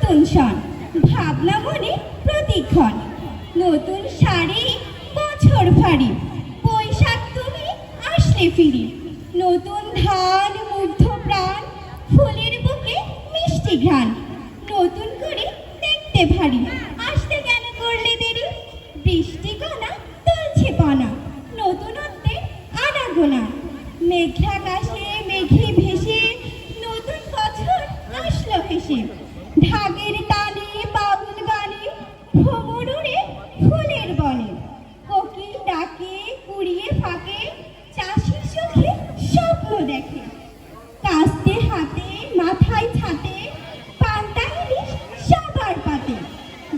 নতুন সন ভাবনা মনে প্রতিক্ষণ নতুন শাড়ি বছর ফাড়ি বৈশাখ তুমি আসলে ফিরি নতুন ধান মুগ্ধ প্রাণ ফুলের বুকে মিষ্টি ঘ্রাণ নতুন করে দেখতে ভারী আসতে কেন করলে দেরি বৃষ্টি কণা তুলছে পানা নতুনত্বে আনাগোনা মেঘাকাশে মেঘে ভেসে নতুন বছর আসলো হেসে ঢাকের টানে বাউল গানে ভ্রমর উড়ে ফুলের বনে কোকিল ডাকে কুড়িয়ে ফাঁকে চাষির চোখে স্বপ্ন দেখে কাস্তে হাতে মাথায় ছাতে পান্তা ইলিশ সবার পাতে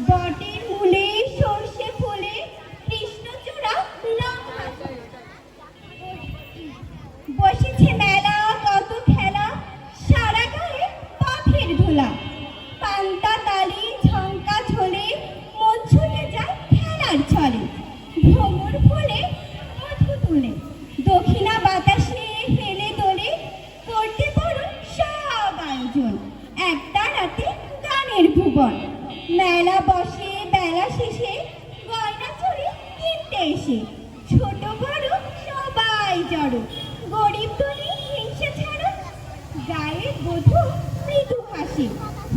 বটের মূলে সর্ষে ফুলে কৃষ্ণচূড়া লঙ্কা বসেছে মেলা কত খেলা সারা গায়ে পথের ধুলা পান্তা তালি ঝঙ্কা ঝোলে মন ছুটে যায় খেলার ছলে ভ্রমর ফুলে মধু তুলে দক্ষিণা বাতাসে হেলে দোলে করতে পারো সব আয়োজন একটা রাতে গানের ভুবন মেলা বসে বেলা শেষে গয়না চুরি কিনতে এসে ছোট বড় সবাই জড়ো গরিব ধনী হিংসে ছাড়ো গায়ে বধূ মৃদু হাসি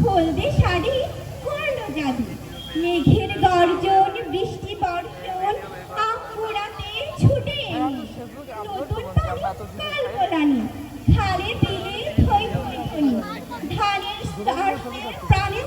হলদে শাড়ি করলো জাদু মেঘের গর্জন বৃষ্টি বর্ষণ আকুড়াতে ছুটে এলি নতুন পানি কাল গোলানি খালে বিলে থই থই ধ্বনি ধানের স্টার্টে প্রাণে